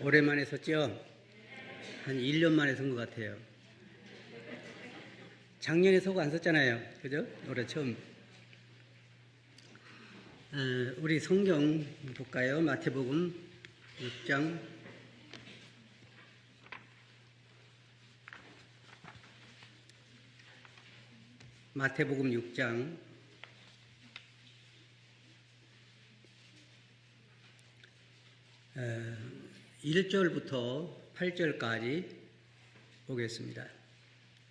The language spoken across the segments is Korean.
오랜만에 섰죠? 한 1년 만에 선 것 같아요. 작년에 서고 안 섰잖아요. 그죠? 올해 처음. 우리 성경 볼까요? 마태복음 6장. 마태복음 6장. 1절부터 8절까지 보겠습니다.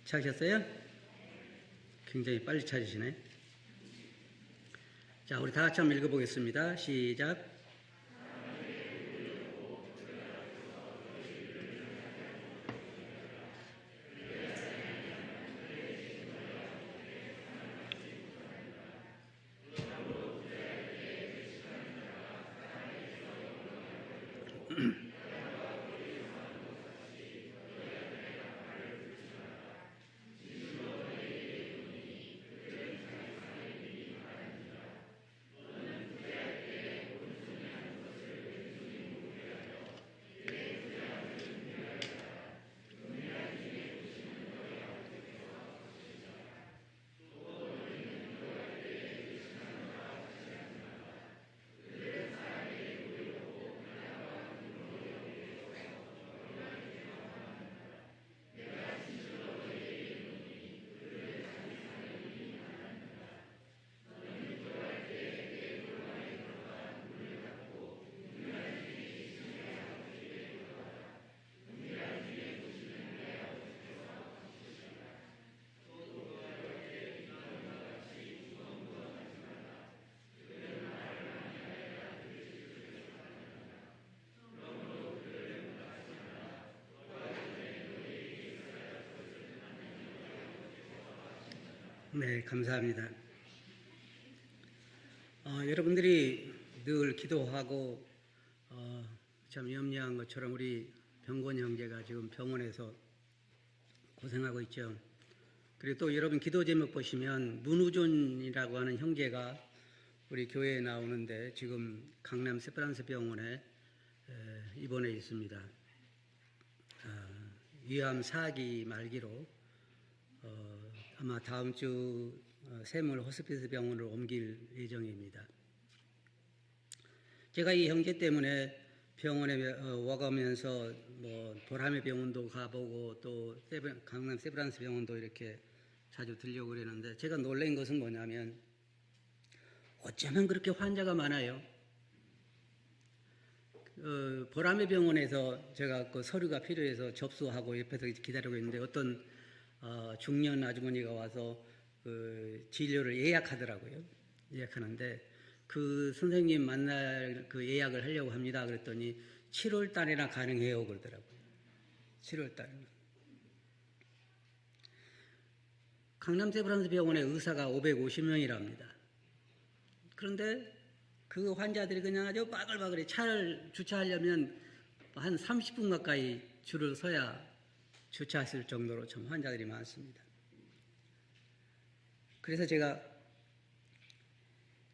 찾으셨어요? 굉장히 빨리 찾으시네. 자, 우리 다 같이 한번 읽어보겠습니다. 시작. 네, 감사합니다. 여러분들이 늘 기도하고 참 염려한 것처럼 우리 병건 형제가 지금 병원에서 고생하고 있죠. 그리고 또 여러분 기도 제목 보시면 문우존이라고 하는 형제가 우리 교회에 나오는데 지금 강남 세브란스 병원에 입원해 있습니다. 위암 4기 말기로 아마 다음 주 세물 호스피스 병원으로 옮길 예정입니다. 제가 이 형제 때문에 병원에 와가면서 뭐 보라매 병원도 가보고 또 강남 세브란스 병원도 이렇게 자주 들려고 그러는데 제가 놀란 것은 뭐냐면 어쩌면 그렇게 환자가 많아요. 보라매 병원에서 제가 그 서류가 필요해서 접수하고 옆에서 기다리고 있는데 어떤 중년 아주머니가 와서 그 진료를 예약하더라고요. 예약하는데 그 선생님 만날 그 예약을 하려고 합니다. 그랬더니 7월 달에나 가능해요. 그러더라고요. 7월 달에는. 강남 세브란스 병원의 의사가 550명이랍니다. 그런데 그 환자들이 그냥 아주 바글바글해. 차를 주차하려면 한 30분 가까이 줄을 서야 주차했을 정도로 참 환자들이 많습니다. 그래서 제가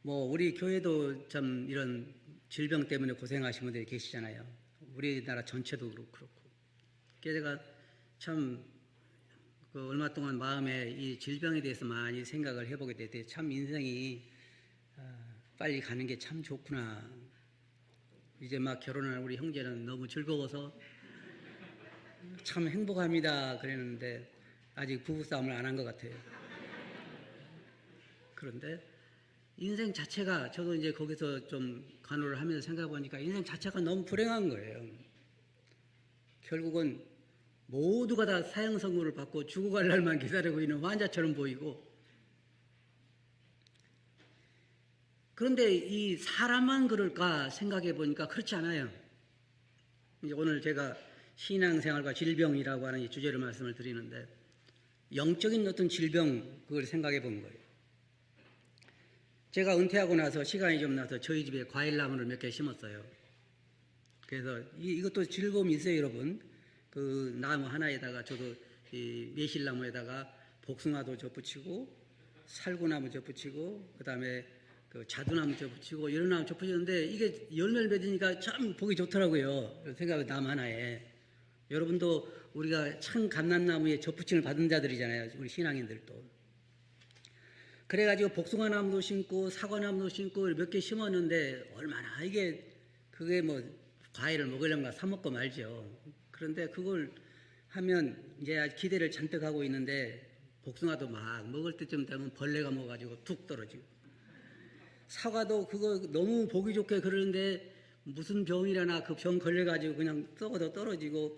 뭐 우리 교회도 참 이런 질병 때문에 고생하시는 분들이 계시잖아요. 우리나라 전체도 그렇고. 그래서 제가 참 그 얼마 동안 마음에 이 질병에 대해서 많이 생각을 해보게 됐는데 참 인생이 빨리 가는 게 참 좋구나. 이제 막 결혼한 우리 형제는 너무 즐거워서 참 행복합니다. 그랬는데 아직 부부싸움을 안 한 것 같아요. 그런데 인생 자체가 저도 이제 거기서 좀 간호를 하면서 생각해 보니까 인생 자체가 너무 불행한 거예요. 결국은 모두가 다 사형 선고를 받고 죽어갈 날만 기다리고 있는 환자처럼 보이고 그런데 이 사람만 그럴까 생각해 보니까 그렇지 않아요. 이제 오늘 제가 신앙생활과 질병이라고 하는 이 주제로 말씀을 드리는데 영적인 어떤 질병 그걸 생각해 본 거예요. 제가 은퇴하고 나서 시간이 좀 나서 저희 집에 과일나무를 몇 개 심었어요. 그래서 이것도 즐거움이 있어요, 여러분. 그 나무 하나에다가 저도 이 매실나무에다가 복숭아도 덧붙이고 살구나무 덧붙이고 그다음에 그 자두나무 접붙이고 여러 나무 접붙이는데 이게 열매를 맺으니까 참 보기 좋더라고요. 생각이 남 하나에. 여러분도 우리가 참 감람나무에 접붙임을 받은 자들이잖아요. 우리 신앙인들도. 그래가지고 복숭아나무도 심고 사과나무도 심고 몇 개 심었는데 얼마나 이게 그게 뭐 과일을 먹으려면 사 먹고 말죠. 그런데 그걸 하면 이제 기대를 잔뜩 하고 있는데 복숭아도 막 먹을 때쯤 되면 벌레가 먹어가지고 툭 떨어지고 사과도 그거 너무 보기 좋게 그러는데 무슨 병이라나 그 병 걸려가지고 그냥 썩어도 떨어지고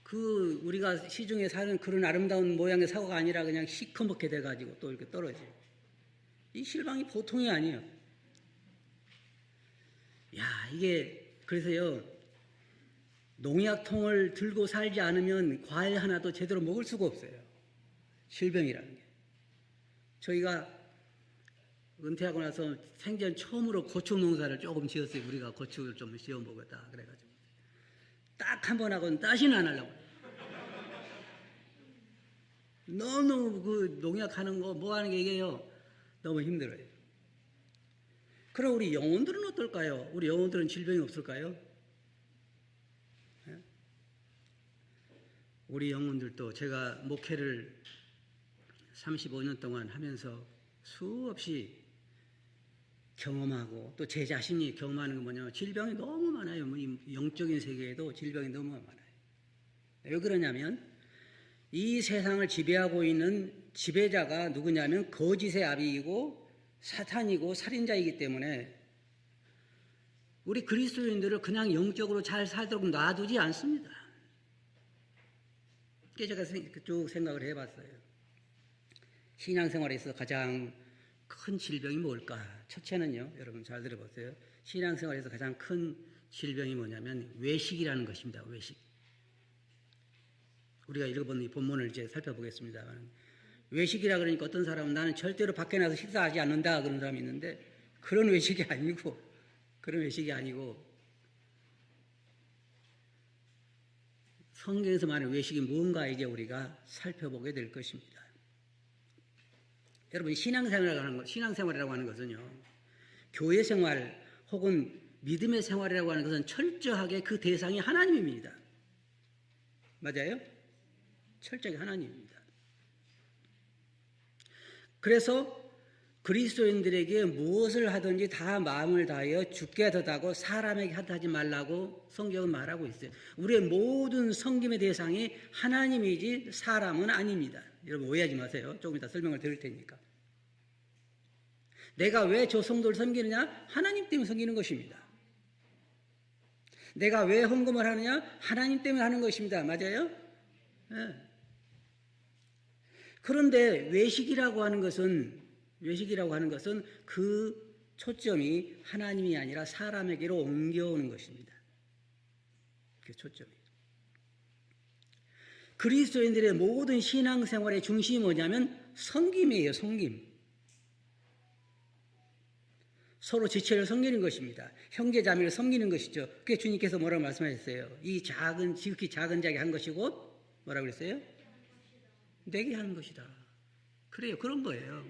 그 우리가 시중에 사는 그런 아름다운 모양의 사과가 아니라 그냥 시커멓게 돼가지고 또 이렇게 떨어지고 이 실망이 보통이 아니에요. 야, 이게 그래서요 농약통을 들고 살지 않으면 과일 하나도 제대로 먹을 수가 없어요. 질병이라는 게. 저희가 은퇴하고 나서 생전 처음으로 고추 농사를 조금 지었어요. 우리가 고추를 좀 지어 먹었다 그래가지고 딱 한 번 하고는 다시는 안 하려고. 너무 그 농약하는 거 뭐 하는 게 이게요 너무 힘들어요. 그럼 우리 영혼들은 어떨까요? 우리 영혼들은 질병이 없을까요? 우리 영혼들도 제가 목회를 35년 동안 하면서 수없이 경험하고 또 제 자신이 경험하는 건 뭐냐면 질병이 너무 많아요. 영적인 세계에도 질병이 너무 많아요. 왜 그러냐면 이 세상을 지배하고 있는 지배자가 누구냐면 거짓의 아비이고 사탄이고 살인자이기 때문에 우리 그리스도인들을 그냥 영적으로 잘 살도록 놔두지 않습니다. 제가 쭉 생각을 해봤어요. 신앙생활에서 가장 큰 질병이 뭘까? 첫째는요, 여러분 잘 들어보세요. 신앙생활에서 가장 큰 질병이 뭐냐면 외식이라는 것입니다. 외식. 우리가 읽어본 이 본문을 이제 살펴보겠습니다. 외식이라 그러니까 어떤 사람은 나는 절대로 밖에 나가서 식사하지 않는다 그런 사람이 있는데 그런 외식이 아니고 성경에서 말하는 외식이 뭔가 이제 우리가 살펴보게 될 것입니다. 여러분 신앙생활이라고 하는 것은요 교회 생활 혹은 믿음의 생활이라고 하는 것은 철저하게 그 대상이 하나님입니다. 맞아요? 철저하게 하나님입니다. 그래서 그리스도인들에게 무엇을 하든지 다 마음을 다하여 주께 하듯하고 사람에게 하지 말라고 성경은 말하고 있어요. 우리의 모든 섬김의 대상이 하나님이지 사람은 아닙니다. 여러분 오해하지 마세요. 조금 이따 설명을 드릴 테니까. 내가 왜 저 성도를 섬기느냐? 하나님 때문에 섬기는 것입니다. 내가 왜 헌금을 하느냐? 하나님 때문에 하는 것입니다. 맞아요? 네. 그런데 외식이라고 하는 것은 그 초점이 하나님이 아니라 사람에게로 옮겨오는 것입니다. 그 초점이. 그리스도인들의 모든 신앙생활의 중심이 뭐냐면 섬김이에요. 섬김. 서로 지체를 섬기는 것입니다. 형제 자매를 섬기는 것이죠. 그게 주님께서 뭐라고 말씀하셨어요? 이 지극히 작은 자에게 한 것이고 뭐라고 그랬어요? 내게 하는 것이다. 그래요. 그런 거예요.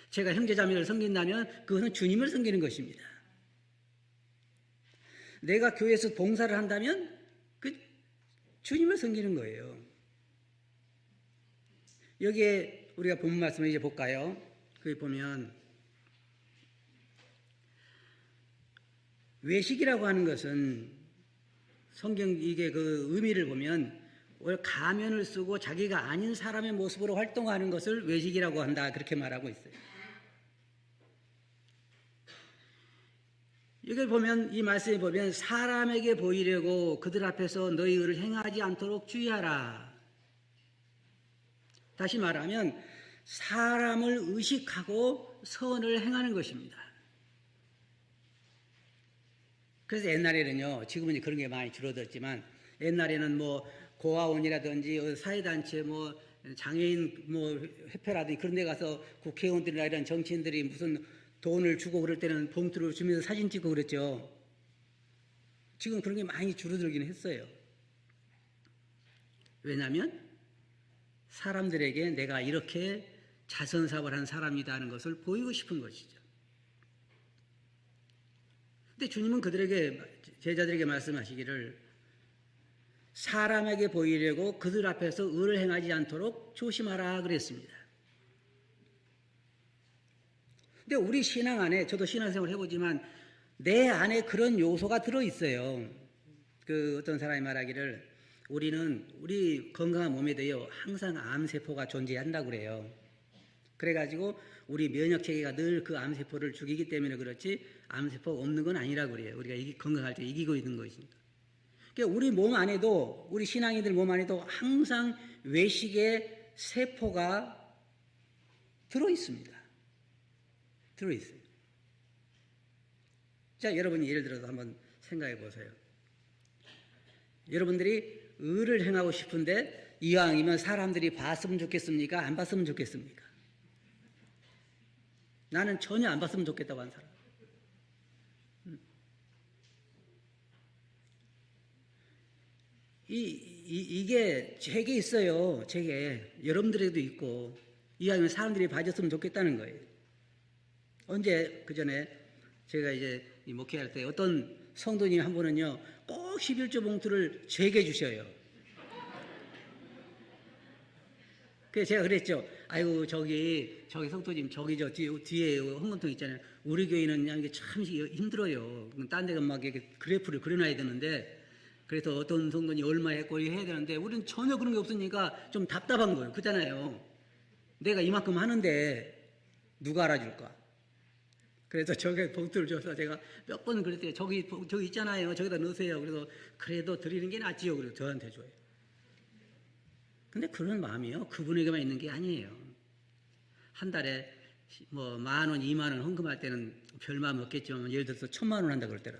제가 형제 자매를 섬긴다면 그것은 주님을 섬기는 것입니다. 내가 교회에서 봉사를 한다면 그 주님을 섬기는 거예요. 여기에 우리가 본문 말씀을 이제 볼까요? 거기 보면 외식이라고 하는 것은 성경 이게 그 의미를 보면 가면을 쓰고 자기가 아닌 사람의 모습으로 활동하는 것을 외식이라고 한다 그렇게 말하고 있어요. 이걸 보면 이 말씀에 보면 사람에게 보이려고 그들 앞에서 너희 의를 행하지 않도록 주의하라. 다시 말하면 사람을 의식하고 선을 행하는 것입니다. 그래서 옛날에는요, 지금은 그런 게 많이 줄어들었지만 옛날에는 뭐 고아원이라든지 사회단체 뭐 장애인 뭐 협회라든지 그런 데 가서 국회의원들이나 이런 정치인들이 무슨 돈을 주고 그럴 때는 봉투를 주면서 사진 찍고 그랬죠. 지금 그런 게 많이 줄어들긴 했어요. 왜냐하면 사람들에게 내가 이렇게 자선사업을 한 사람이다 하는 것을 보이고 싶은 것이죠. 근데 주님은 그들에게, 제자들에게 말씀하시기를 사람에게 보이려고 그들 앞에서 의를 행하지 않도록 조심하라 그랬습니다. 근데 우리 신앙 안에, 저도 신앙생활 해보지만 내 안에 그런 요소가 들어있어요. 그 어떤 사람이 말하기를 우리 건강한 몸에도요 항상 암세포가 존재한다고 그래요. 그래가지고 우리 면역체계가 늘 그 암세포를 죽이기 때문에 그렇지 암세포가 없는 건 아니라고 그래요. 우리가 건강할 때 이기고 있는 것이니까. 그러니까 우리 몸 안에도, 우리 신앙인들 몸 안에도 항상 외식의 세포가 들어있습니다. 들어있어요. 자, 여러분이 예를 들어서 한번 생각해 보세요. 여러분들이 의를 행하고 싶은데 이왕이면 사람들이 봤으면 좋겠습니까? 안 봤으면 좋겠습니까? 나는 전혀 안 봤으면 좋겠다고 하는 사람. 이게 제게 있어요. 제게. 여러분들에도 있고 이왕이면 사람들이 봐줬으면 좋겠다는 거예요. 언제 그 전에 제가 이제 목회할 때 어떤 성도님 한 분은요 꼭 11조 봉투를 제게 주셔요. 그래서 제가 그랬죠. 아이고 저기 성도님 저기 저 뒤에 헌금통 있잖아요. 우리 교회는 그냥 이게 참 힘들어요. 딴 데가 막 이렇게 그래프를 그려놔야 되는데 그래서 어떤 성도님 얼마 했고 해야 되는데 우리는 전혀 그런 게 없으니까 좀 답답한 거예요. 그렇잖아요. 내가 이만큼 하는데 누가 알아줄까? 그래서 저게 봉투를 줘서 제가 몇 번 그랬대요. 저기 있잖아요. 저기다 넣으세요. 그래서 그래도 드리는 게 낫지요. 그래서 저한테 줘요. 근데 그런 마음이요. 그분에게만 있는 게 아니에요. 한 달에 뭐 10,000원, 20,000원 헌금할 때는 별 마음 없겠지만 예를 들어서 1,000,000원 한다 그럴 때는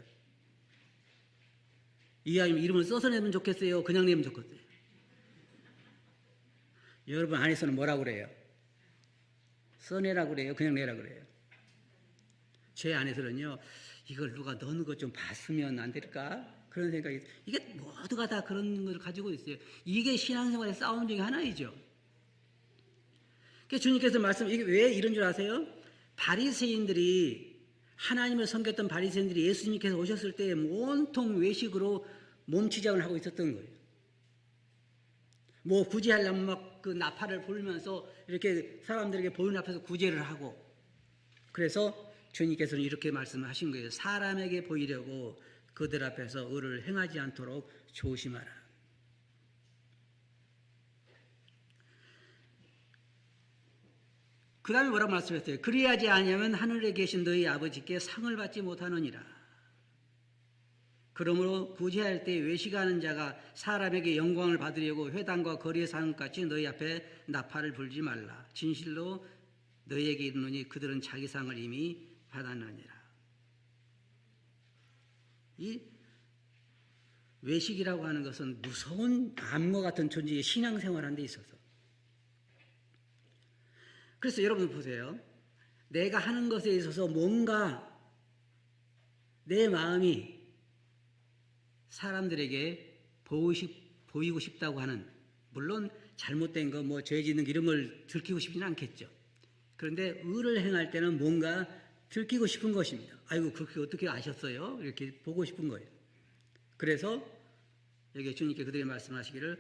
이 아이는 이름을 써서 내면 좋겠어요. 그냥 내면 좋겠어요. 여러분 안에서는 뭐라고 그래요? 써내라고 그래요. 그냥 내라고 그래요. 제 안에서는요, 이걸 누가 넣는 것 좀 봤으면 안 될까? 그런 생각이, 이게 모두가 다 그런 걸 가지고 있어요. 이게 신앙생활의 싸움 중에 하나이죠. 그러니까 주님께서 이게 왜 이런 줄 아세요? 바리새인들이, 하나님을 섬겼던 바리새인들이 예수님께서 오셨을 때 온통 외식으로 몸치장을 하고 있었던 거예요. 뭐 구제하려면 막 그 나팔을 불면서 이렇게 사람들에게 보이는 앞에서 구제를 하고, 그래서 주님께서는 이렇게 말씀하신 거예요. 사람에게 보이려고 그들 앞에서 의를 행하지 않도록 조심하라. 그 다음에 뭐라고 말씀하셨어요? 그리하지 아니하면 하늘에 계신 너희 아버지께 상을 받지 못하느니라. 그러므로 구제할 때 외식하는 자가 사람에게 영광을 받으려고 회당과 거리에 사는 것 같이 너희 앞에 나팔을 불지 말라. 진실로 너희에게 이르노니 그들은 자기 상을 이미 받았느니라. 이 외식이라고 하는 것은 무서운 암과 같은 존재의 신앙생활하는 데 있어서. 그래서 여러분 보세요. 내가 하는 것에 있어서 뭔가 내 마음이 사람들에게 보이고 싶다고 하는, 물론 잘못된 거, 뭐 죄 짓는 이런 걸 들키고 싶지는 않겠죠. 그런데 의를 행할 때는 뭔가 들키고 싶은 것입니다. 아이고 그렇게 어떻게 아셨어요? 이렇게 보고 싶은 거예요. 그래서 여기 주님께 그들에게 말씀하시기를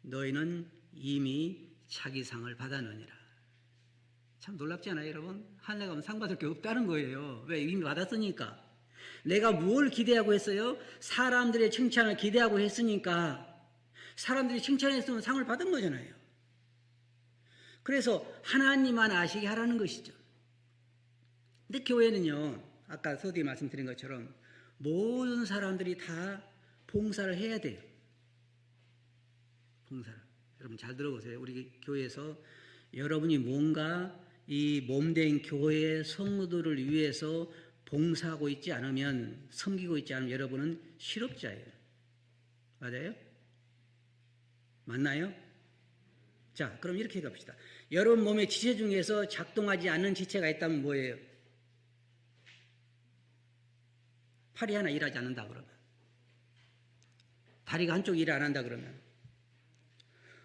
너희는 이미 자기 상을 받았느니라. 참 놀랍지 않아요, 여러분? 하늘에 가면 상 받을 게 없다는 거예요. 왜? 이미 받았으니까. 내가 뭘 기대하고 했어요? 사람들의 칭찬을 기대하고 했으니까 사람들이 칭찬했으면 상을 받은 거잖아요. 그래서 하나님만 아시게 하라는 것이죠. 근데 교회는요, 아까 서두에 말씀드린 것처럼 모든 사람들이 다 봉사를 해야 돼요. 봉사를. 여러분 잘 들어보세요. 우리 교회에서 여러분이 뭔가 이 몸된 교회의 성도들을 위해서 봉사하고 있지 않으면, 섬기고 있지 않으면 여러분은 실업자예요. 맞아요? 맞나요? 자, 그럼 이렇게 갑시다. 여러분 몸의 지체 중에서 작동하지 않는 지체가 있다면 뭐예요? 팔이 하나 일하지 않는다 그러면, 다리가 한쪽 일 안 한다 그러면,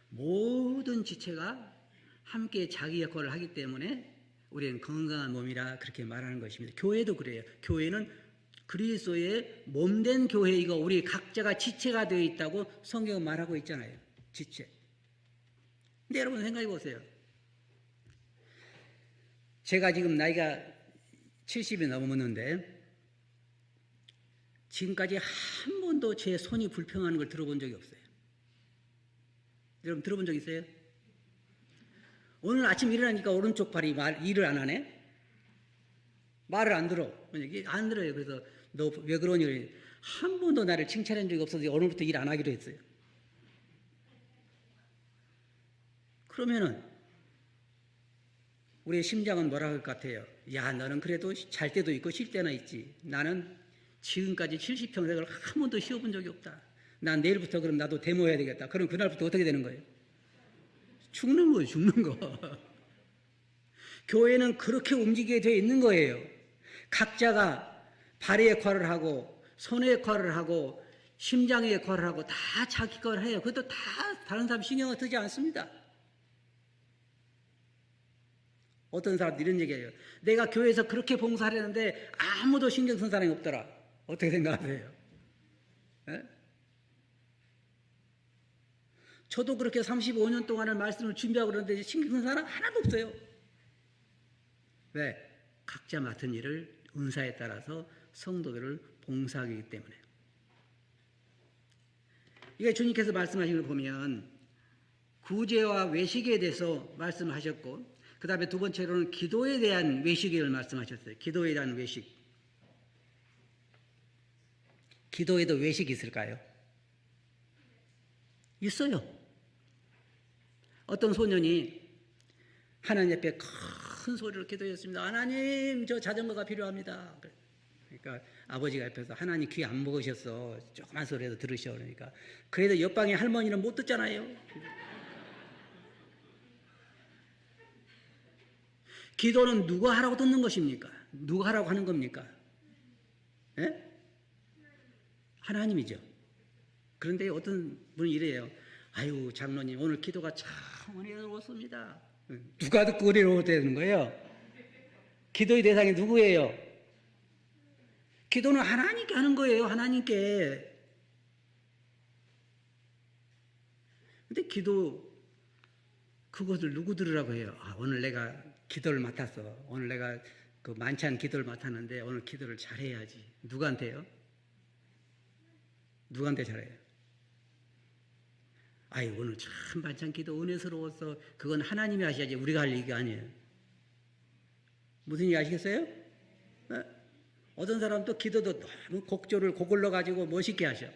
모든 지체가 함께 자기 역할을 하기 때문에 우리는 건강한 몸이라 그렇게 말하는 것입니다. 교회도 그래요. 교회는 그리스도의 몸된 교회이고 우리 각자가 지체가 되어 있다고 성경은 말하고 있잖아요. 지체. 근데 여러분 생각해 보세요. 제가 지금 나이가 70이 넘었는데 지금까지 한 번도 제 손이 불평하는 걸 들어본 적이 없어요. 여러분 들어본 적 있어요? 오늘 아침 일어나니까 오른쪽 발이 일을 안 하네? 말을 안 들어. 안 들어요. 그래서 너 왜 그러니? 한 번도 나를 칭찬한 적이 없어서 오늘부터 일 안 하기로 했어요. 그러면은 우리의 심장은 뭐라 할 것 같아요? 야, 너는 그래도 잘 때도 있고 쉴 때나 있지. 나는 지금까지 70평생을 한 번도 쉬어본 적이 없다. 난 내일부터 그럼 나도 데모해야 되겠다. 그럼 그날부터 어떻게 되는 거예요? 죽는 거예요, 죽는 거. 교회는 그렇게 움직이게 되어 있는 거예요. 각자가 발의 역할을 하고 손의 역할을 하고 심장의 역할을 하고 다 자기 걸 해요. 그것도 다 다른 사람 신경을 쓰지 않습니다. 어떤 사람들이 이런 얘기해요. 내가 교회에서 그렇게 봉사를 했는데 아무도 신경 쓴 사람이 없더라. 어떻게 생각하세요? 에? 저도 그렇게 35년 동안을 말씀을 준비하고 그러는데 신경 쓴 사람 하나도 없어요. 왜? 각자 맡은 일을 은사에 따라서 성도들을 봉사하기 때문에. 이게 주님께서 말씀하신 걸 보면 구제와 외식에 대해서 말씀하셨고 그 다음에 두 번째로는 기도에 대한 외식을 말씀하셨어요. 기도에 대한 외식. 기도에도 외식이 있을까요? 있어요. 어떤 소년이 하나님 앞에 큰 소리로 기도했습니다. 하나님, 저 자전거가 필요합니다. 그러니까 아버지가 옆에서 하나님 귀 안 먹으셨어. 조그만 소리에서 들으셔. 그러니까 그래도 옆방의 할머니는 못 듣잖아요. 기도는 누가 하라고 듣는 것입니까? 누가 하라고 하는 겁니까? 예? 하나님이죠. 그런데 어떤 분이 이래요. 아유, 장로님, 오늘 기도가 참 은혜로웠습니다. 누가 듣고 은혜로웠다는 거예요? 기도의 대상이 누구예요? 기도는 하나님께 하는 거예요. 하나님께. 근데 기도, 그것을 누구 들으라고 해요? 아, 오늘 내가 기도를 맡았어. 오늘 내가 그 만찬 기도를 맡았는데 오늘 기도를 잘해야지. 누구한테요? 누구한테 잘해요? 아이, 오늘 참 만찬 기도 은혜스러웠어. 그건 하나님이 하셔야지 우리가 할 얘기가 아니에요. 무슨 얘기 아시겠어요? 네? 어떤 사람도 기도도 너무 곡조를 고글러 가지고 멋있게 하셔.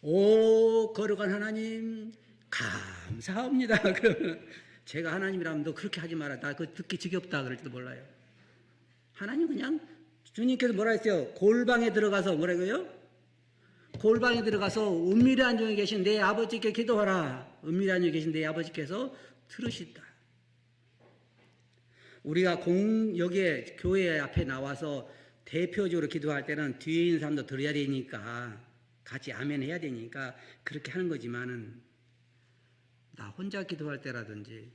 오, 거룩한 하나님 감사합니다. 그러면 제가 하나님이라면 너 그렇게 하지 마라. 나 그거 듣기 지겹다 그럴지도 몰라요. 하나님 그냥 주님께서 뭐라 했어요? 골방에 들어가서 뭐라고요? 골방에 들어가서 은밀히 안중에 계신 내 아버지께 기도하라. 은밀히 안중에 계신 내 아버지께서 들으신다. 우리가 여기에 교회 앞에 나와서 대표적으로 기도할 때는 뒤에 있는 사람도 들어야 되니까 같이 아멘 해야 되니까 그렇게 하는 거지만은 나 혼자 기도할 때라든지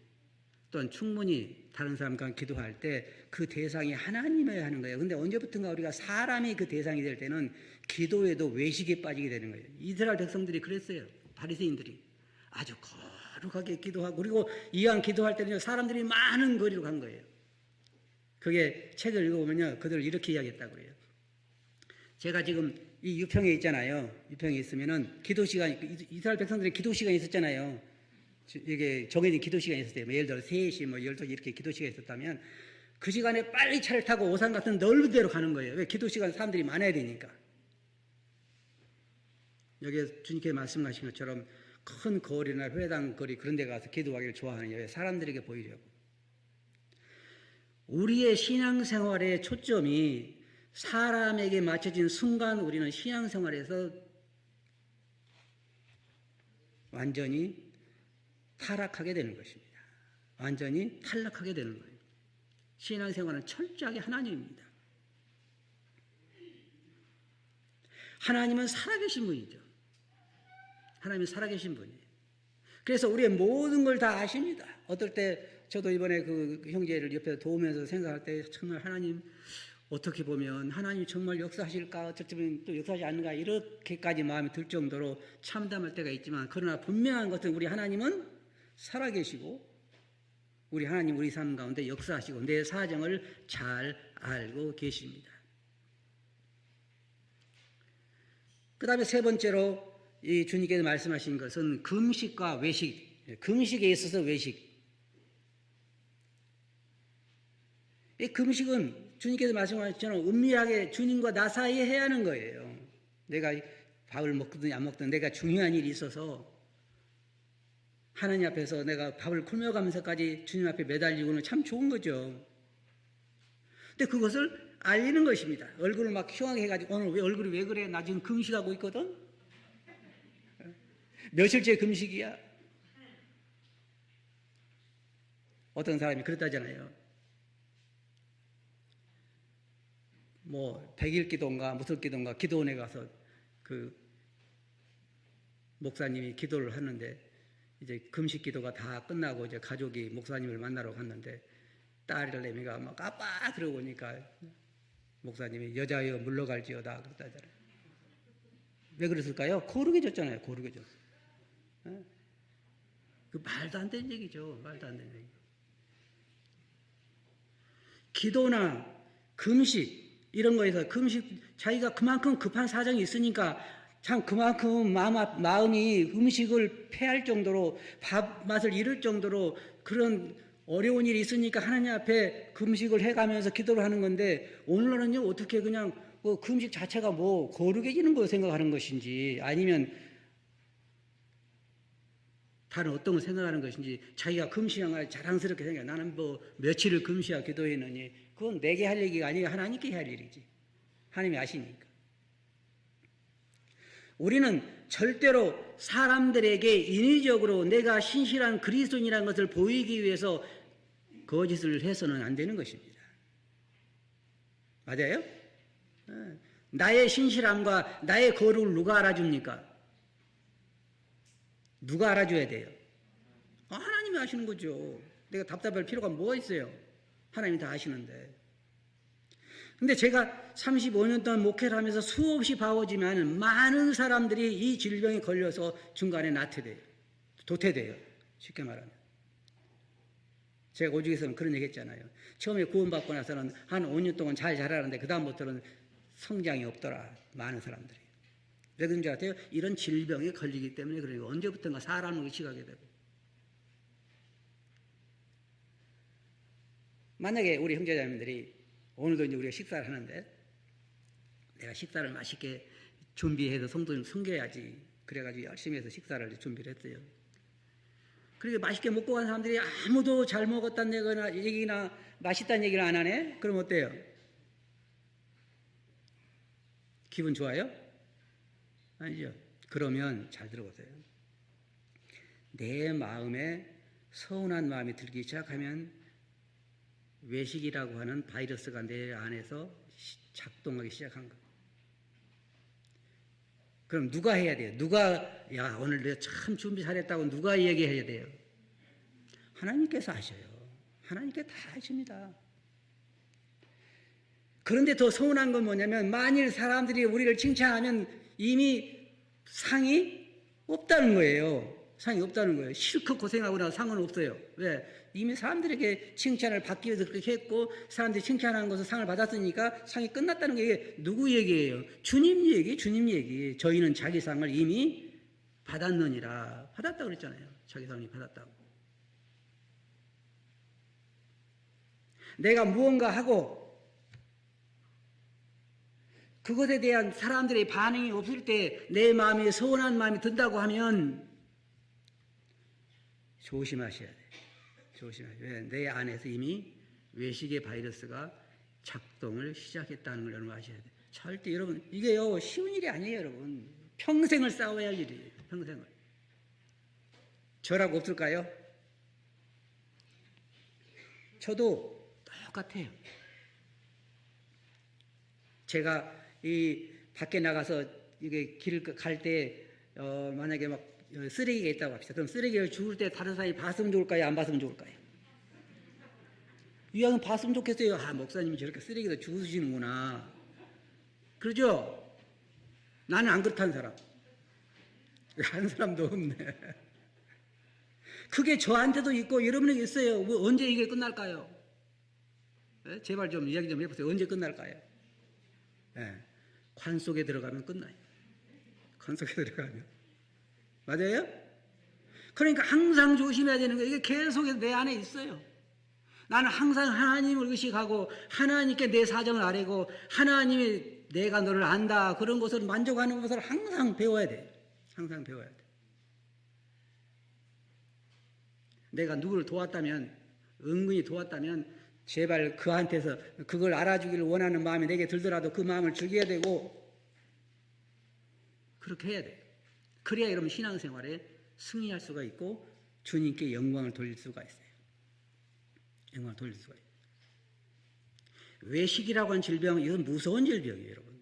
또는 충분히 다른 사람과 기도할 때 그 대상이 하나님이어야 하는 거예요. 근데 언제부턴가 우리가 사람이 그 대상이 될 때는 기도에도 외식에 빠지게 되는 거예요. 이스라엘 백성들이 그랬어요. 바리새인들이 아주 거룩하게 기도하고 그리고 이왕 기도할 때는 사람들이 많은 거리로 간 거예요. 그게 책을 읽어보면요, 그들 이렇게 이야기했다고 그래요. 제가 지금 이 유평에 있잖아요. 유평에 있으면은 기도 시간, 이스라엘 백성들이 기도 시간이 있었잖아요. 이게 정해진 기도 시간이 있었어요. 예를 들어 3시, 12시 이렇게 기도 시간이 있었다면 그 시간에 빨리 차를 타고 오산 같은 넓은 데로 가는 거예요. 왜? 기도 시간 사람들이 많아야 되니까. 여기에 주님께 말씀하신 것처럼 큰 거리나 회당 거리 그런 데 가서 기도하기를 좋아하는 왜? 사람들에게 보이려고. 우리의 신앙생활의 초점이 사람에게 맞춰진 순간 우리는 신앙생활에서 완전히 타락하게 되는 것입니다. 완전히 탈락하게 되는 거예요. 신앙생활은 철저하게 하나님입니다. 하나님은 살아계신 분이죠. 하나님은 살아계신 분이에요. 그래서 우리의 모든 걸 다 아십니다. 어떨 때 저도 이번에 그 형제를 옆에서 도우면서 생각할 때 정말 하나님 어떻게 보면 하나님 정말 역사하실까 어쩔 때는 또 역사하지 않는가 이렇게까지 마음이 들 정도로 참담할 때가 있지만 그러나 분명한 것은 우리 하나님은 살아계시고 우리 하나님 우리 삶 가운데 역사하시고 내 사정을 잘 알고 계십니다. 그 다음에 세 번째로 이 주님께서 말씀하신 것은 금식과 외식, 금식에 있어서 외식. 이 금식은 주님께서 말씀하신 것처럼 은밀하게 주님과 나 사이에 해야 하는 거예요. 내가 밥을 먹든 안 먹든 내가 중요한 일이 있어서 하나님 앞에서 내가 밥을 굶어가면서까지 주님 앞에 매달리고는 참 좋은 거죠. 근데 그것을 알리는 것입니다. 얼굴을 막 흉하게 해가지고 오늘 왜 얼굴이 왜 그래? 나 지금 금식하고 있거든? 며칠째 금식이야? 어떤 사람이 그랬다잖아요. 뭐 100일 기도인가 무슨 기도인가 기도원에 가서 그 목사님이 기도를 하는데 이제 금식 기도가 다 끝나고 이제 가족이 목사님을 만나러 갔는데 딸내미가 막 아빠 그러고 오니까 목사님이 여자여 물러갈지어다 그랬다잖아요. 왜 그랬을까요? 거룩해 졌잖아요. 거룩해 졌어. 그 말도 안 되는 얘기죠. 말도 안 되는 얘기. 기도나 금식 이런 거에서 금식 자기가 그만큼 급한 사정이 있으니까 참 그만큼 마음이 음식을 패할 정도로 밥 맛을 잃을 정도로 그런 어려운 일이 있으니까 하나님 앞에 금식을 해가면서 기도를 하는 건데 오늘날은요 어떻게 그냥 금식 자체가 뭐 거룩해지는 거 생각하는 것인지 아니면 다른 어떤 걸 생각하는 것인지 자기가 금식한 걸 자랑스럽게 생각해. 나는 뭐 며칠을 금식하고 기도했느니 그건 내게 할 얘기가 아니라 하나님께 할 일이지. 하나님이 아시니까. 우리는 절대로 사람들에게 인위적으로 내가 신실한 그리스도인이라는 것을 보이기 위해서 거짓을 해서는 안 되는 것입니다. 맞아요? 나의 신실함과 나의 거룩을 누가 알아줍니까? 누가 알아줘야 돼요? 하나님이 아시는 거죠. 내가 답답할 필요가 뭐가 있어요? 하나님이 다 아시는데. 근데 제가 35년 동안 목회를 하면서 수없이 봐오지만 많은 사람들이 이 질병에 걸려서 중간에 나태돼요. 도태돼요. 쉽게 말하면. 제가 오죽에서는 그런 얘기 했잖아요. 처음에 구원받고 나서는 한 5년 동안 잘 자라는데 그 다음부터는 성장이 없더라. 많은 사람들이. 왜 그런 줄 아세요? 이런 질병에 걸리기 때문에 그래요. 언제부턴가 사람을 의식하게 되고. 만약에 우리 형제자매들이 오늘도 이제 우리가 식사를 하는데 내가 식사를 맛있게 준비해서 성도님 섬겨야지. 그래가지고 열심히 해서 식사를 준비를 했어요. 그렇게 맛있게 먹고 간 사람들이 아무도 잘 먹었다는 얘기나 맛있다는 얘기를 안 하네? 그럼 어때요? 기분 좋아요? 아니죠. 그러면 잘 들어보세요. 내 마음에 서운한 마음이 들기 시작하면 외식이라고 하는 바이러스가 내 안에서 작동하기 시작한 거예요. 그럼 누가 해야 돼요? 야, 오늘 내가 참 준비 잘했다고 누가 얘기해야 돼요? 하나님께서 하셔요. 하나님께 다 하십니다. 그런데 더 서운한 건 뭐냐면 만일 사람들이 우리를 칭찬하면 이미 상이 없다는 거예요. 상이 없다는 거예요. 실컷 고생하고 나서 상은 없어요. 왜? 이미 사람들에게 칭찬을 받기 위해서 그렇게 했고 사람들이 칭찬하는 것을 상을 받았으니까 상이 끝났다는 게 누구 얘기예요? 주님 얘기, 주님 얘기. 저희는 자기 상을 이미 받았느니라. 받았다고 그랬잖아요. 자기 상이 받았다고. 내가 무언가 하고 그것에 대한 사람들의 반응이 없을 때 내 마음에 서운한 마음이 든다고 하면 조심하셔야 돼요. 조심하셔야 돼요. 왜? 내 안에서 이미 외식의 바이러스가 작동을 시작했다는 걸 여러분 아셔야 돼요. 절대 여러분 이게요 쉬운 일이 아니에요. 여러분 평생을 싸워야 할 일이에요. 평생을. 저라고 없을까요? 저도 똑같아요. 제가 이 밖에 나가서 이게 길을 갈 때 만약에 막 쓰레기가 있다고 합시다. 그럼 쓰레기를 주울 때 다른 사람이 봤으면 좋을까요? 안 봤으면 좋을까요? 이왕은 봤으면 좋겠어요. 아, 목사님이 저렇게 쓰레기도 주우시는구나. 그러죠? 나는 안 그렇다는 사람. 한 사람도 없네. 그게 저한테도 있고 여러분에게 있어요. 언제 이게 끝날까요? 네? 제발 좀 이야기 좀 해보세요. 언제 끝날까요? 네. 관 속에 들어가면 끝나요. 관 속에 들어가면. 맞아요? 그러니까 항상 조심해야 되는 거예요. 이게 계속 내 안에 있어요. 나는 항상 하나님을 의식하고 하나님께 내 사정을 아뢰고 하나님이 내가 너를 안다 그런 것을 만족하는 것을 항상 배워야 돼. 항상 배워야 돼. 내가 누구를 도왔다면 은근히 도왔다면 제발 그한테서 그걸 알아주기를 원하는 마음이 내게 들더라도 그 마음을 죽여야 되고 그렇게 해야 돼. 그래야 여러분 신앙생활에 승리할 수가 있고 주님께 영광을 돌릴 수가 있어요. 영광을 돌릴 수가 있어요. 외식이라고 하는 질병, 이건 무서운 질병이에요, 여러분.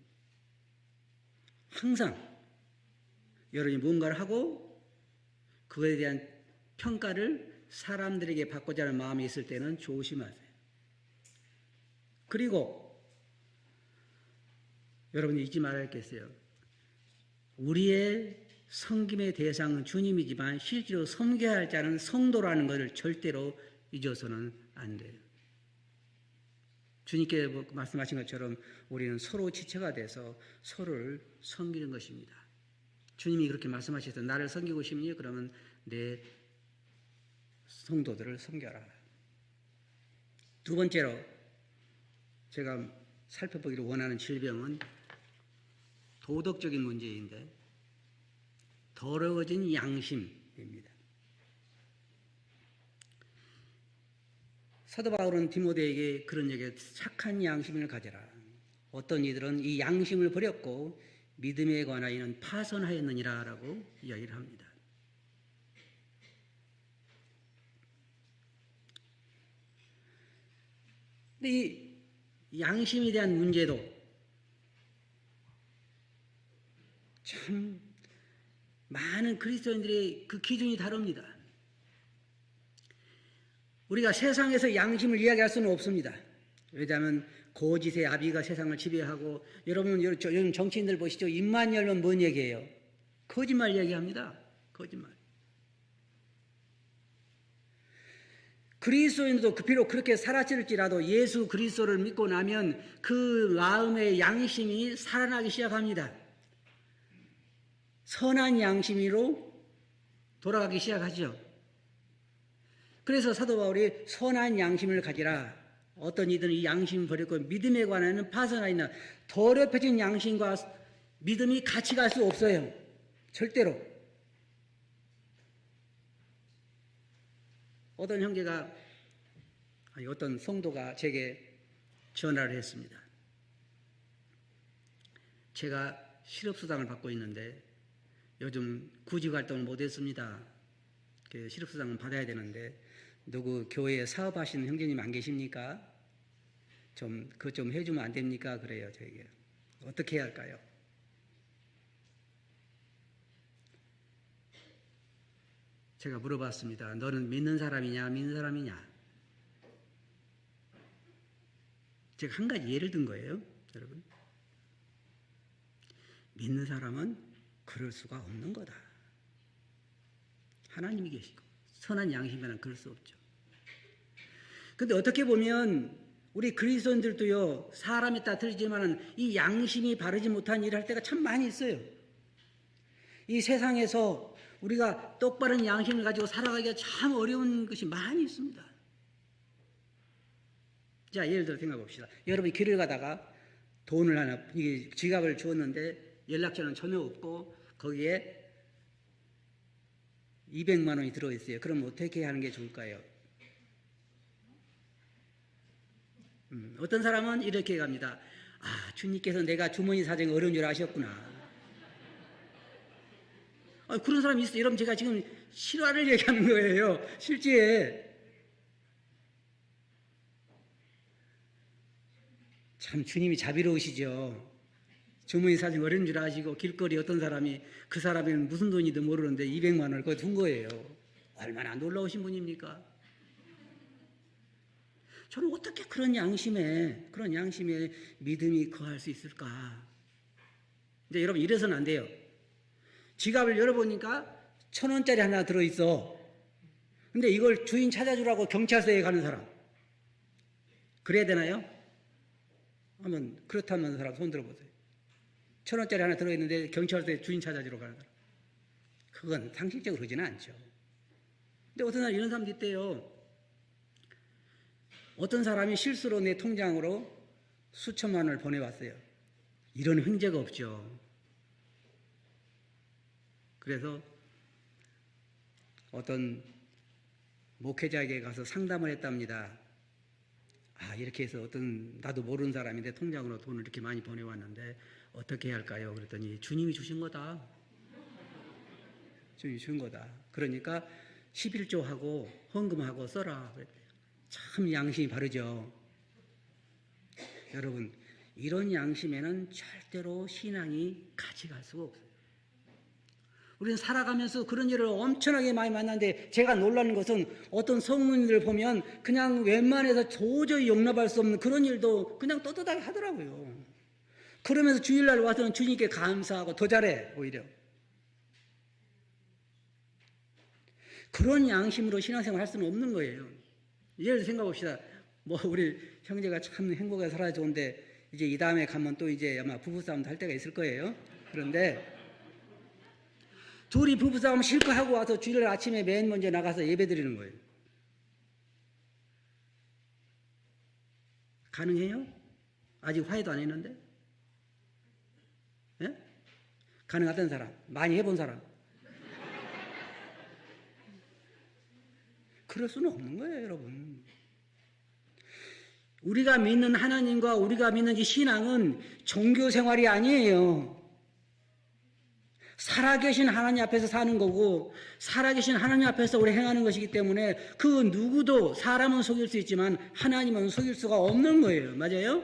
항상 여러분이 뭔가를 하고 그거에 대한 평가를 사람들에게 받고자 하는 마음이 있을 때는 조심하세요. 그리고 여러분이 잊지 말아야 할 게 있어요. 우리의 섬김의 대상은 주님이지만 실제로 섬겨야 할 자는 성도라는 것을 절대로 잊어서는 안 돼요. 주님께 말씀하신 것처럼 우리는 서로 지체가 돼서 서로를 섬기는 것입니다. 주님이 그렇게 말씀하셔서 나를 섬기고 싶니? 그러면 내 성도들을 섬겨라. 두 번째로 제가 살펴보기를 원하는 질병은 도덕적인 문제인데 더러워진 양심입니다. 사도 바울은 디모데에게 그런 얘기에 착한 양심을 가져라. 어떤 이들은 이 양심을 버렸고 믿음에 관하여는 파선하였느니라 라고 이야기를 합니다. 근데 이 양심에 대한 문제도 참 많은 그리스도인들의 그 기준이 다릅니다. 우리가 세상에서 양심을 이야기할 수는 없습니다. 왜냐하면 거짓의 아비가 세상을 지배하고 여러분 요즘 정치인들 보시죠. 입만 열면 뭔 얘기예요? 거짓말 얘기합니다. 거짓말. 그리스도인도 비록 그렇게 살았을지라도 예수 그리스도를 믿고 나면 그 마음의 양심이 살아나기 시작합니다. 선한 양심으로 돌아가기 시작하죠. 그래서 사도 바울이 선한 양심을 가지라. 어떤 이들은 이 양심을 버렸고 믿음에 관하여는 파선하였나. 더럽혀진 양심과 믿음이 같이 갈 수 없어요. 절대로. 어떤 형제가 어떤 성도가 제게 전화를 했습니다. 제가 실업수당을 받고 있는데 요즘 구직활동을 못했습니다. 실업수당은 받아야 되는데 누구 교회에 사업하시는 형제님 안 계십니까? 그거 좀 해주면 안 됩니까? 그래요, 저에게. 어떻게 해야 할까요? 제가 물어봤습니다. 너는 믿는 사람이냐, 믿는 사람이냐? 제가 한 가지 예를 든 거예요, 여러분. 믿는 사람은 그럴 수가 없는 거다. 하나님이 계시고 선한 양심이면 그럴 수 없죠. 그런데 어떻게 보면 우리 그리스도인들도요, 사람에 따라 틀리지만 이 양심이 바르지 못한 일을 할 때가 참 많이 있어요. 이 세상에서 우리가 똑바른 양심을 가지고 살아가기가 참 어려운 것이 많이 있습니다. 자, 예를 들어 생각해 봅시다. 여러분이 길을 가다가 돈을 하나, 지갑을 주었는데 연락처는 전혀 없고 거기에 200만 원이 들어있어요. 그럼 어떻게 하는 게 좋을까요? 어떤 사람은 이렇게 갑니다. 아, 주님께서 내가 주머니 사정이 어려운 줄 아셨구나. 그런 사람이 있어요. 여러분, 제가 지금 실화를 얘기하는 거예요. 실제. 참 주님이 자비로우시죠. 주머니 사진 어린 줄 아시고 길거리 어떤 사람이 그 사람은 무슨 돈이든 모르는데 200만 원을 그거 준 거예요. 얼마나 놀라우신 분입니까? 저는 어떻게 그런 양심에 믿음이 거할 수 있을까? 근데 여러분 이래서는 안 돼요. 지갑을 열어보니까 1,000원짜리 하나 들어있어. 근데 이걸 주인 찾아주라고 경찰서에 가는 사람. 그래야 되나요? 한번 그렇다는 사람 손 들어보세요. 1,000원짜리 하나 들어있는데 경찰서에 주인 찾아주러 가는 사람. 그건 상식적으로 그러지는 않죠. 근데 어떤 사람 이런 사람도 있대요. 어떤 사람이 실수로 내 통장으로 수천만 원을 보내왔어요. 이런 횡재가 없죠. 그래서 어떤 목회자에게 가서 상담을 했답니다. 이렇게 해서 어떤 나도 모르는 사람인데 통장으로 돈을 이렇게 많이 보내왔는데 어떻게 해야 할까요? 그랬더니 주님이 주신 거다. 주님이 주신 거다. 그러니까 11조하고 헌금하고 써라 그랬대요. 참 양심이 바르죠. 여러분 이런 양심에는 절대로 신앙이 같이 갈 수가 없어요. 우리는 살아가면서 그런 일을 엄청나게 많이 만났는데 제가 놀라는 것은 어떤 성문들을 보면 그냥 웬만해서 도저히 용납할 수 없는 그런 일도 그냥 떳떳하게 하더라고요. 그러면서 주일날 와서는 주님께 감사하고 더 잘해 오히려. 그런 양심으로 신앙생활 할 수는 없는 거예요. 예를 들어 생각해 봅시다. 우리 형제가 참 행복하게 살아야 좋은데 이제 이 다음에 가면 또 이제 아마 부부싸움도 할 때가 있을 거예요. 그런데 둘이 부부싸움 실컷 하고 와서 주일 아침에 맨 먼저 나가서 예배 드리는 거예요. 가능해요? 아직 화해도 안 했는데? 예? 가능하던 사람, 많이 해본 사람. 그럴 수는 없는 거예요, 여러분. 우리가 믿는 하나님과 우리가 믿는 이 신앙은 종교 생활이 아니에요. 살아계신 하나님 앞에서 사는 거고 살아계신 하나님 앞에서 우리 행하는 것이기 때문에 그 누구도 사람은 속일 수 있지만 하나님은 속일 수가 없는 거예요. 맞아요?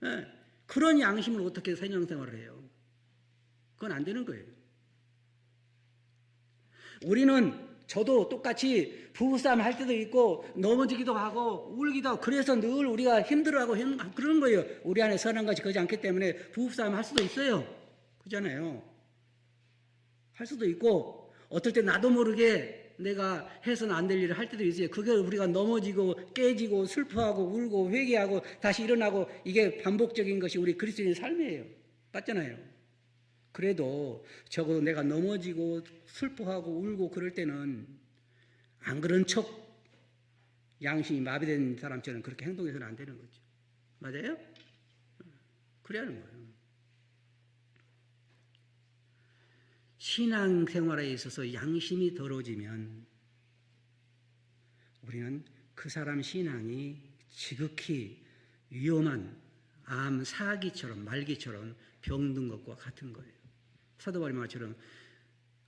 네. 그런 양심으로 어떻게 신앙생활을 해요? 그건 안 되는 거예요. 우리는 저도 똑같이 부부싸움 할 때도 있고 넘어지기도 하고 울기도 하고 그래서 늘 우리가 힘들어하고 그러는 거예요. 우리 안에 선한 것이 거지 않기 때문에 부부싸움 할 수도 있어요. 그렇잖아요. 할 수도 있고 어떨 때 나도 모르게 내가 해서는 안 될 일을 할 때도 있어요. 그게 우리가 넘어지고 깨지고 슬퍼하고 울고 회개하고 다시 일어나고 이게 반복적인 것이 우리 그리스도인의 삶이에요. 맞잖아요. 그래도 적어도 내가 넘어지고 슬퍼하고 울고 그럴 때는 안 그런 척 양심이 마비된 사람처럼 그렇게 행동해서는 안 되는 거죠. 맞아요? 그래야 하는 거예요. 신앙생활에 있어서 양심이 더러워지면 우리는 그 사람 신앙이 지극히 위험한 암, 사기처럼 말기처럼 병든 것과 같은 거예요. 사도 바울의 말처럼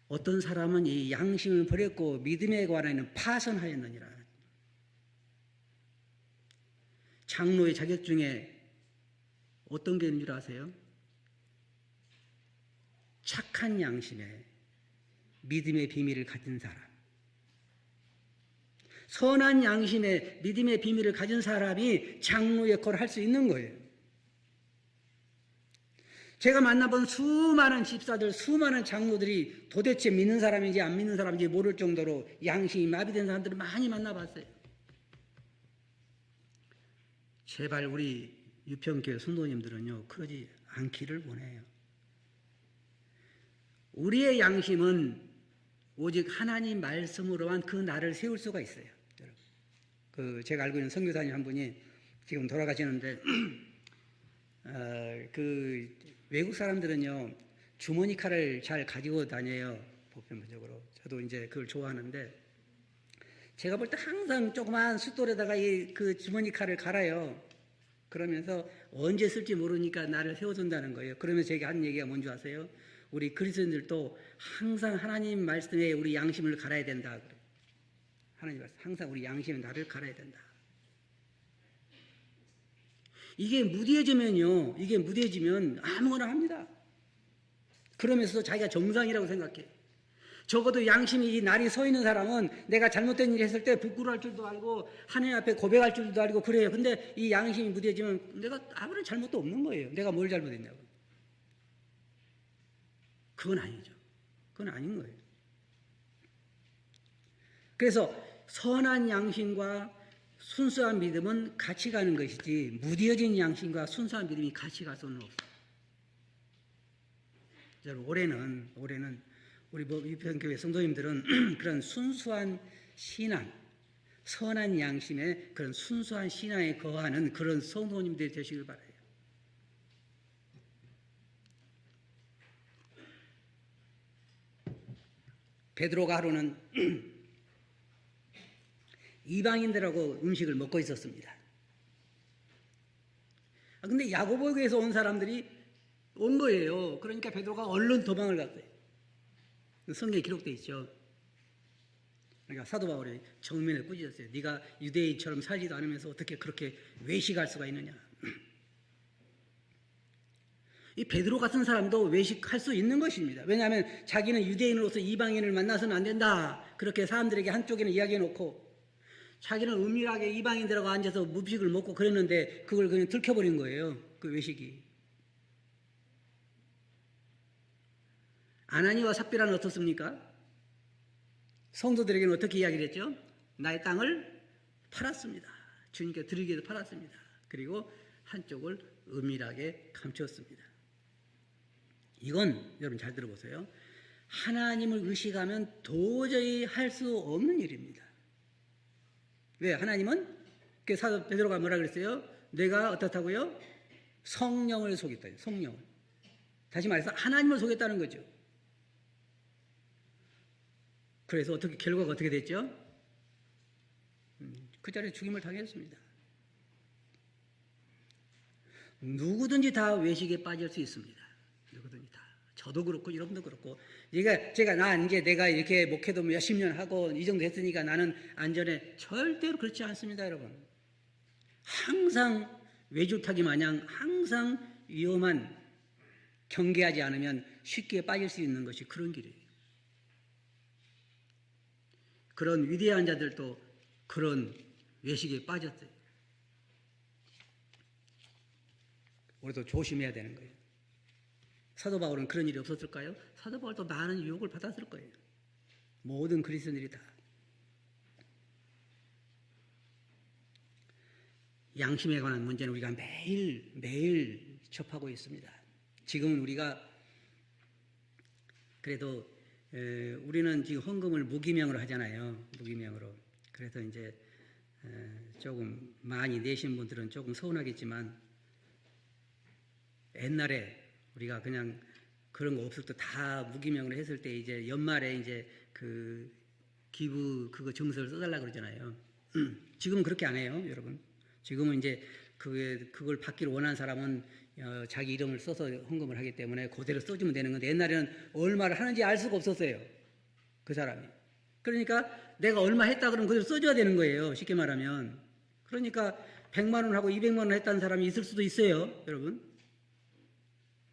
어떤 사람은 이 양심을 버렸고 믿음에 관하여는 파선하였느니라. 장로의 자격 중에 어떤 게 있는 줄 아세요? 착한 양심에 믿음의 비밀을 가진 사람. 선한 양심에 믿음의 비밀을 가진 사람이 장로 역할을 할 수 있는 거예요. 제가 만나본 수많은 집사들, 수많은 장로들이 도대체 믿는 사람인지 안 믿는 사람인지 모를 정도로 양심이 마비된 사람들을 많이 만나봤어요. 제발 우리 유평교회 성도님들은요, 그러지 않기를 원해요. 우리의 양심은 오직 하나님 말씀으로만 그 날을 세울 수가 있어요. 제가 알고 있는 선교사님 한 분이 지금 돌아가시는데 그 외국 사람들은요 주머니 칼을 잘 가지고 다녀요. 보편적으로 저도 이제 그걸 좋아하는데 제가 볼 때 항상 조그만 숫돌에다가 그 주머니 칼을 갈아요. 그러면서 언제 쓸지 모르니까 나를 세워준다는 거예요. 그러면서 제가 한 얘기가 뭔지 아세요? 우리 그리스도인들도 항상 하나님 말씀에 우리 양심을 갈아야 된다. 하나님 말씀, 항상 우리 양심에 나를 갈아야 된다. 이게 무뎌지면요, 이게 무뎌지면 아무거나 합니다. 그러면서 자기가 정상이라고 생각해. 적어도 양심이 이 날이 서 있는 사람은 내가 잘못된 일 했을 때 부끄러워할 줄도 알고 하나님 앞에 고백할 줄도 알고 그래요. 근데 이 양심이 무뎌지면 내가 아무런 잘못도 없는 거예요. 내가 뭘 잘못했냐고. 그건 아니죠. 그건 아닌 거예요. 그래서 선한 양심과 순수한 믿음은 같이 가는 것이지 무뎌진 양심과 순수한 믿음이 같이 갈 수는 없어요. 올해는 우리 유평교회 성도님들은 그런 순수한 신앙, 선한 양심에 그런 순수한 신앙에 거하는 그런 성도님들이 되시길 바라요. 베드로가 하루는 이방인들하고 음식을 먹고 있었습니다. 근데 야고보에게서 온 사람들이 온 거예요. 그러니까 베드로가 얼른 도망을 갔어요. 성경에 기록되어 있죠. 그러니까 사도 바울이 정면에 꾸짖었어요. 네가 유대인처럼 살지도 않으면서 어떻게 그렇게 외식할 수가 있느냐. 이 베드로 같은 사람도 외식할 수 있는 것입니다. 왜냐하면 자기는 유대인으로서 이방인을 만나서는 안 된다. 그렇게 사람들에게 한쪽에는 이야기해 놓고 자기는 은밀하게 이방인들하고 앉아서 무식을 먹고 그랬는데 그걸 그냥 들켜버린 거예요. 그 외식이. 아나니와 삽비라는 어떻습니까? 성도들에게는 어떻게 이야기를 했죠? 나의 땅을 팔았습니다. 주님께 드리기 위해서 팔았습니다. 그리고 한쪽을 은밀하게 감췄습니다. 이건 여러분 잘 들어보세요. 하나님을 의식하면 도저히 할 수 없는 일입니다. 왜? 하나님은 사도 베드로가 뭐라 그랬어요? 내가 어떻다고요? 성령을 속였다. 성령을. 다시 말해서 하나님을 속였다는 거죠. 그래서 결과가 어떻게 됐죠? 그 자리에 죽임을 당했습니다. 누구든지 다 외식에 빠질 수 있습니다. 누구든지 다. 저도 그렇고 여러분도 그렇고. 내가 이렇게 목회도 몇십 년 하고 이 정도 했으니까 나는 안전해. 절대로 그렇지 않습니다, 여러분. 항상 외줄타기 마냥 항상 위험한 경계하지 않으면 쉽게 빠질 수 있는 것이 그런 길이에요. 그런 위대한 자들도 그런 외식에 빠졌어요. 우리도 조심해야 되는 거예요. 사도 바울은 그런 일이 없었을까요? 사도 바울도 많은 유혹을 받았을 거예요. 모든 그리스도인들이 다. 양심에 관한 문제는 우리가 매일 접하고 있습니다. 지금은 우리가 그래도 우리는 지금 헌금을 무기명으로 하잖아요. 무기명으로. 그래서 이제 조금 많이 내신 분들은 조금 서운하겠지만 옛날에 우리가 그냥 그런 거 없을 때 다 무기명으로 했을 때 이제 연말에 이제 그 기부 그거 증서를 써달라 그러잖아요. 지금은 그렇게 안 해요, 여러분. 지금은 이제 그걸 받기를 원하는 사람은 자기 이름을 써서 헌금을 하기 때문에 그대로 써주면 되는 건데 옛날에는 얼마를 하는지 알 수가 없었어요. 그 사람이. 그러니까 내가 얼마 했다 그러면 그대로 써줘야 되는 거예요. 쉽게 말하면. 그러니까 100만 원 하고 200만 원 했다는 사람이 있을 수도 있어요. 여러분.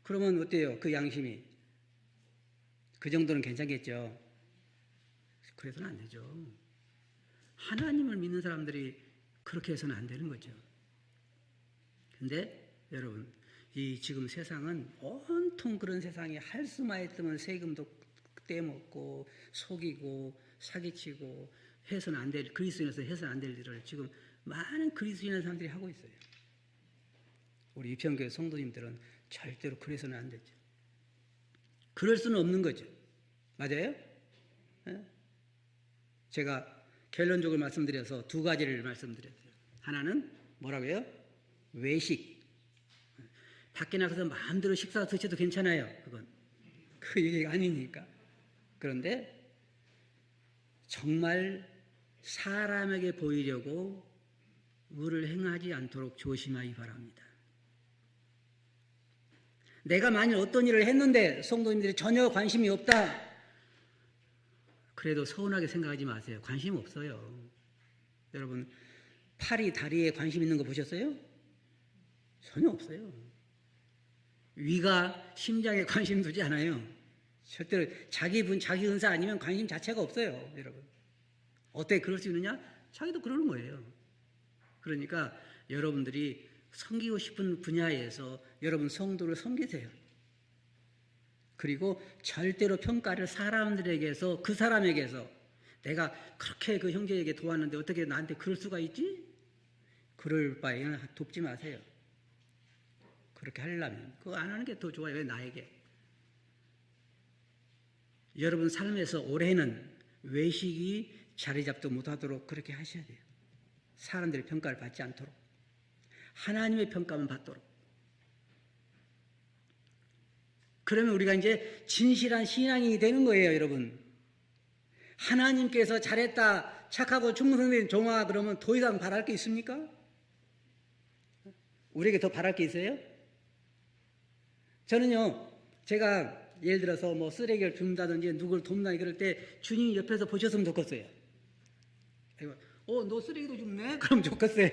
그러면 어때요? 그 양심이. 그 정도는 괜찮겠죠. 그래서는 안 되죠. 하나님을 믿는 사람들이 그렇게 해서는 안 되는 거죠. 근데 여러분, 이 지금 세상은 온통 그런 세상이 할 수만 있으면 세금도 떼먹고 속이고 사기치고 해서는 안 될, 그리스도인에서 해서는 안 될 일을 지금 많은 그리스도인의 사람들이 하고 있어요. 우리 유평교회 성도님들은 절대로 그래서는 안 되죠. 그럴 수는 없는 거죠. 맞아요? 네? 제가 결론적으로 말씀드려서 두 가지를 말씀드렸어요. 하나는 뭐라고요? 외식. 밖에 나가서 마음대로 식사 드셔도 괜찮아요. 그건 그 얘기가 아니니까. 그런데 정말 사람에게 보이려고 의를 행하지 않도록 조심하기 바랍니다. 내가 만일 어떤 일을 했는데 성도님들이 전혀 관심이 없다. 그래도 서운하게 생각하지 마세요. 관심 없어요. 여러분, 팔이 다리에 관심 있는 거 보셨어요? 전혀 없어요. 위가 심장에 관심 두지 않아요. 절대로 자기 은사 아니면 관심 자체가 없어요, 여러분. 어떻게 그럴 수 있느냐? 자기도 그러는 거예요. 그러니까 여러분들이 섬기고 싶은 분야에서 여러분 성도를 섬기세요. 그리고 절대로 평가를 사람들에게서, 그 사람에게서 내가 그렇게 그 형제에게 도왔는데 어떻게 나한테 그럴 수가 있지? 그럴 바에는 돕지 마세요. 그렇게 하려면 그거 안 하는 게 더 좋아요. 왜 나에게? 여러분 삶에서 올해는 외식이 자리 잡도 못하도록 그렇게 하셔야 돼요. 사람들의 평가를 받지 않도록, 하나님의 평가만 받도록. 그러면 우리가 이제 진실한 신앙인이 되는 거예요, 여러분. 하나님께서 잘했다, 착하고 충성된 종아, 그러면 더 이상 바랄 게 있습니까? 우리에게 더 바랄 게 있어요? 저는요, 제가 예를 들어서 뭐 쓰레기를 줍는다든지 누구를 돕는다 그럴 때 주님이 옆에서 보셨으면 좋겠어요. 너 쓰레기도 줍네? 그럼 좋겠어요.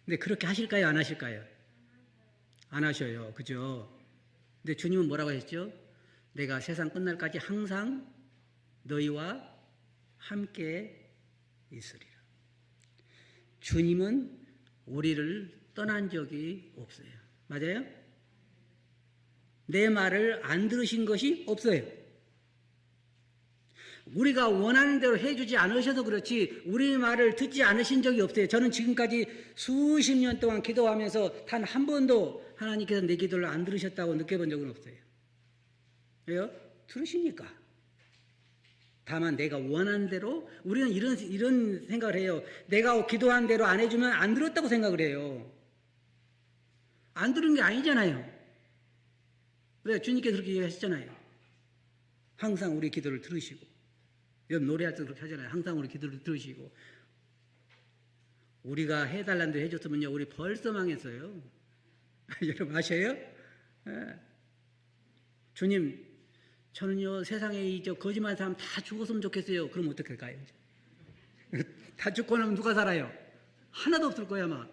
근데 그렇게 하실까요? 안 하실까요? 안 하셔요. 그죠? 근데 주님은 뭐라고 했죠? 내가 세상 끝날까지 항상 너희와 함께 있으리라. 주님은 우리를 떠난 적이 없어요. 맞아요? 내 말을 안 들으신 것이 없어요. 우리가 원하는 대로 해주지 않으셔서 그렇지 우리 말을 듣지 않으신 적이 없어요. 저는 지금까지 수십 년 동안 기도하면서 단 한 번도 하나님께서 내 기도를 안 들으셨다고 느껴본 적은 없어요. 왜요? 들으시니까. 다만 내가 원하는 대로, 우리는 이런 생각을 해요. 내가 기도한 대로 안 해주면 안 들었다고 생각을 해요. 안 들은 게 아니잖아요. 왜? 주님께서 그렇게 얘기하셨잖아요. 항상 우리 기도를 들으시고, 여러분 노래할 때 그렇게 하잖아요. 항상 우리 기도를 들으시고. 우리가 해달라는 대로 해줬으면요, 우리 벌써 망했어요. 여러분 아셔요? 예. 주님, 저는요 세상에 이 거짓말 사람 다 죽었으면 좋겠어요. 그럼 어떻게 할까요? 다 죽고 나면 누가 살아요? 하나도 없을 거야 아마.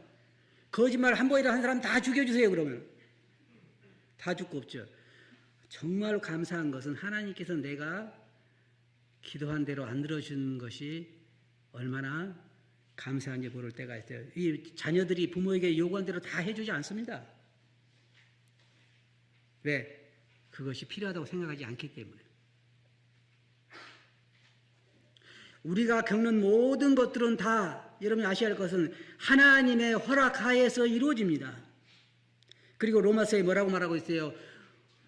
거짓말 한 번이라도 한 사람 다 죽여주세요. 그러면 다 죽고 없죠. 정말 감사한 것은 하나님께서 내가 기도한 대로 안 들어준 것이 얼마나 감사한지 모를 때가 있어요. 이 자녀들이 부모에게 요구한 대로 다 해주지 않습니다. 왜? 그것이 필요하다고 생각하지 않기 때문에. 우리가 겪는 모든 것들은 다 여러분이 아셔야 할 것은 하나님의 허락하에서 이루어집니다. 그리고 로마서에 뭐라고 말하고 있어요?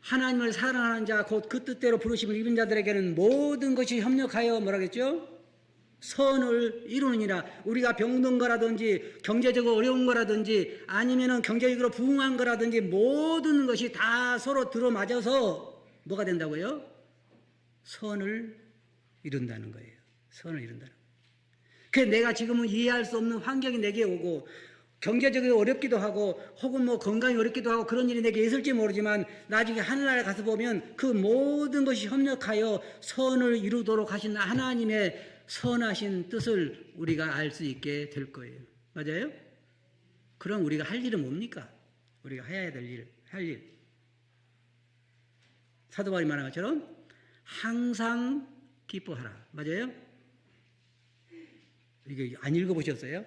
하나님을 사랑하는 자 곧 그 뜻대로 부르심을 입은 자들에게는 모든 것이 협력하여 뭐라고 했죠? 선을 이루느니라. 우리가 병든 거라든지 경제적으로 어려운 거라든지 아니면은 경제적으로 부흥한 거라든지 모든 것이 다 서로 들어맞아서 뭐가 된다고요? 선을 이룬다는 거예요. 선을 이룬다는 거예요. 그래서 내가 지금은 이해할 수 없는 환경이 내게 오고 경제적으로 어렵기도 하고 혹은 뭐 건강이 어렵기도 하고 그런 일이 내게 있을지 모르지만 나중에 하늘나라에 가서 보면 그 모든 것이 협력하여 선을 이루도록 하신 하나님의 선하신 뜻을 우리가 알 수 있게 될 거예요. 맞아요? 그럼 우리가 할 일은 뭡니까? 우리가 해야 될 일, 할 일. 사도 바울이 말한 것처럼 항상 기뻐하라. 맞아요? 이게 안 읽어보셨어요?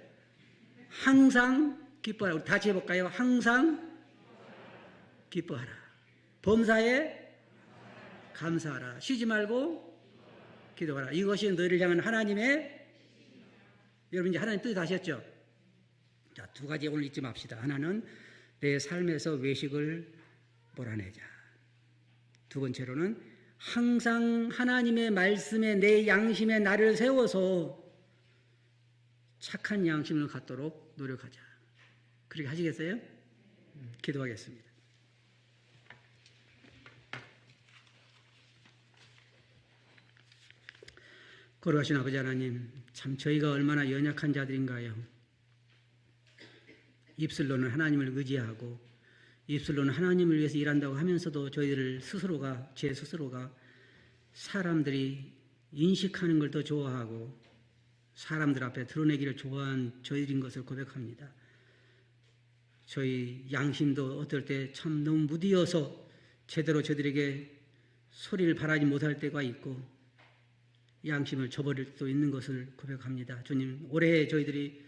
항상 기뻐하라. 우리 다시 해볼까요? 항상 기뻐하라. 범사에 감사하라. 쉬지 말고 기도하라. 이것이 너희를 향한 하나님의, 여러분 이제 하나님 뜻 아셨죠? 자, 두 가지 오늘 잊지 맙시다. 하나는 내 삶에서 외식을 몰아내자. 두 번째로는 항상 하나님의 말씀에 내 양심에 나를 세워서 착한 양심을 갖도록 노력하자. 그렇게 하시겠어요? 기도하겠습니다. 거룩하신 아버지 하나님, 참 저희가 얼마나 연약한 자들인가요? 입술로는 하나님을 의지하고 입술로는 하나님을 위해서 일한다고 하면서도 저희들 스스로가, 제 스스로가 사람들이 인식하는 걸 더 좋아하고 사람들 앞에 드러내기를 좋아한 저희들인 것을 고백합니다. 저희 양심도 어떨 때 참 너무 무디어서 제대로 저들에게 소리를 발하지 못할 때가 있고 양심을 저버릴 수도 있는 것을 고백합니다. 주님, 올해 저희들이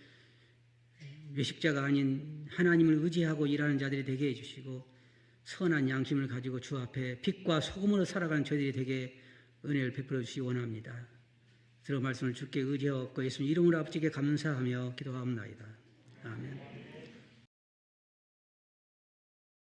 외식자가 아닌 하나님을 의지하고 일하는 자들이 되게 해주시고 선한 양심을 가지고 주 앞에 빛과 소금으로 살아가는 저희들이 되게 은혜를 베풀어 주시기 원합니다. 들은 말씀을 주께 의지하옵고 예수님 이름으로 아버지께 감사하며 기도하옵나이다. 아멘.